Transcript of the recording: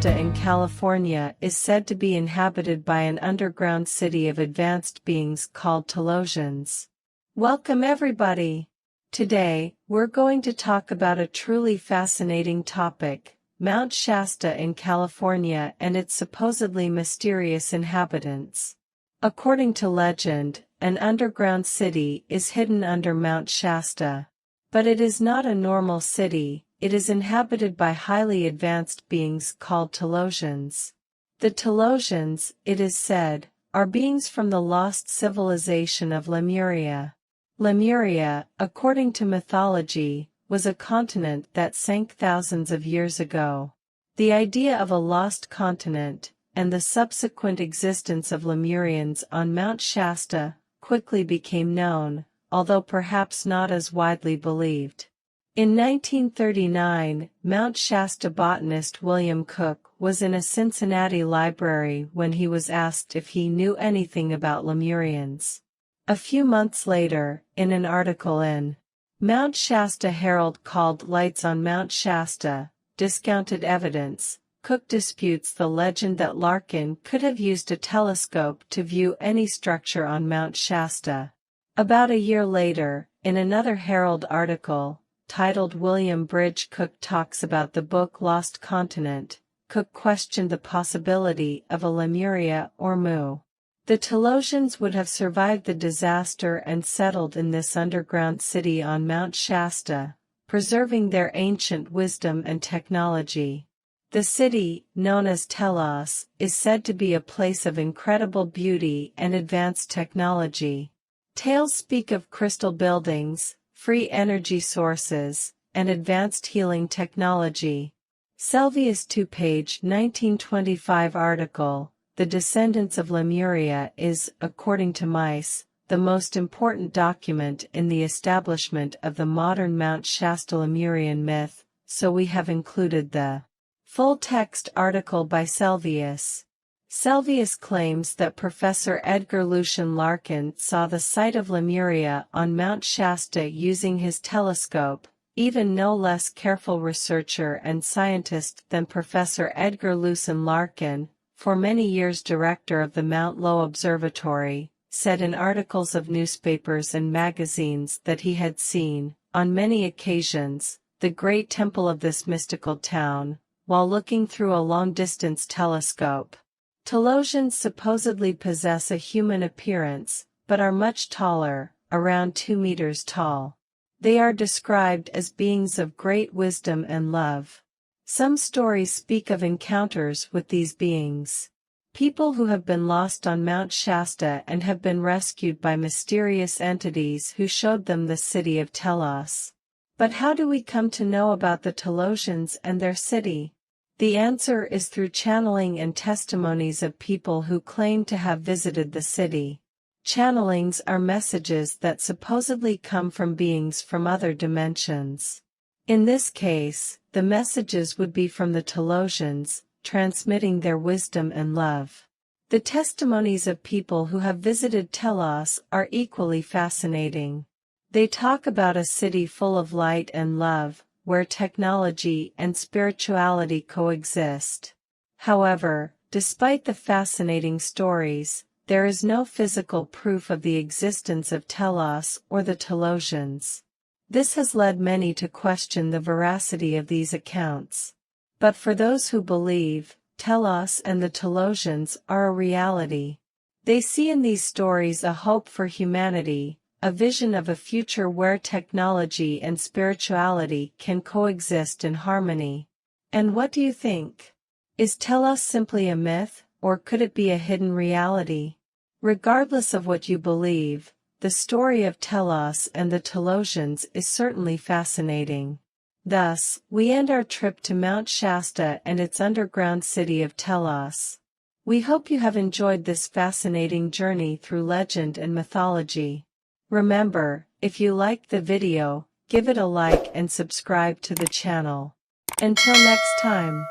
Shasta in California is said to be inhabited by an underground city of advanced beings called Telosians. Welcome everybody! Today, we're going to talk about a truly fascinating topic, Mount Shasta in California and its supposedly mysterious inhabitants. According to legend, an underground city is hidden under Mount Shasta. But it is not a normal city, it is inhabited by highly advanced beings called Telosians. The Telosians, it is said, are beings from the lost civilization of Lemuria. Lemuria, according to mythology, was a continent that sank thousands of years ago. The idea of a lost continent, and the subsequent existence of Lemurians on Mount Shasta, quickly became known, although perhaps not as widely believed. In 1939, Mount Shasta botanist William Cook was in a Cincinnati library when he was asked if he knew anything about Lemurians. A few months later, in an article in Mount Shasta Herald called Lights on Mount Shasta, Discounted Evidence, Cook disputes the legend that Larkin could have used a telescope to view any structure on Mount Shasta. About a year later, in another Herald article, titled William Bridge Cook Talks About the Book Lost Continent, Cook questioned the possibility of a Lemuria or Mu. The Telosians would have survived the disaster and settled in this underground city on Mount Shasta, preserving their ancient wisdom and technology. The city, known as Telos, is said to be a place of incredible beauty and advanced technology. Tales speak of crystal buildings, free energy sources, and advanced healing technology. Selvius' two-page 1925 article, The Descendants of Lemuria is, according to Mice, the most important document in the establishment of the modern Mount Shasta Lemurian myth, so we have included the full-text article by Selvius. Selvius claims that Professor Edgar Lucien Larkin saw the site of Lemuria on Mount Shasta using his telescope, even no less careful researcher and scientist than Professor Edgar Lucien Larkin, for many years director of the Mount Low Observatory, said in articles of newspapers and magazines that he had seen, on many occasions, the great temple of this mystical town, while looking through a long-distance telescope. Telosians supposedly possess a human appearance, but are much taller, around 2 meters tall. They are described as beings of great wisdom and love. Some stories speak of encounters with these beings. People who have been lost on Mount Shasta and have been rescued by mysterious entities who showed them the city of Telos. But how do we come to know about the Telosians and their city? The answer is through channeling and testimonies of people who claim to have visited the city. Channelings are messages that supposedly come from beings from other dimensions. In this case, the messages would be from the Telosians, transmitting their wisdom and love. The testimonies of people who have visited Telos are equally fascinating. They talk about a city full of light and love, where technology and spirituality coexist. However, despite the fascinating stories, there is no physical proof of the existence of Telos or the Telosians. This has led many to question the veracity of these accounts. But for those who believe, Telos and the Telosians are a reality. They see in these stories a hope for humanity, a vision of a future where technology and spirituality can coexist in harmony. And what do you think? Is Telos simply a myth, or could it be a hidden reality? Regardless of what you believe, the story of Telos and the Telosians is certainly fascinating. Thus, we end our trip to Mount Shasta and its underground city of Telos. We hope you have enjoyed this fascinating journey through legend and mythology. Remember, if you liked the video, give it a like and subscribe to the channel. Until next time.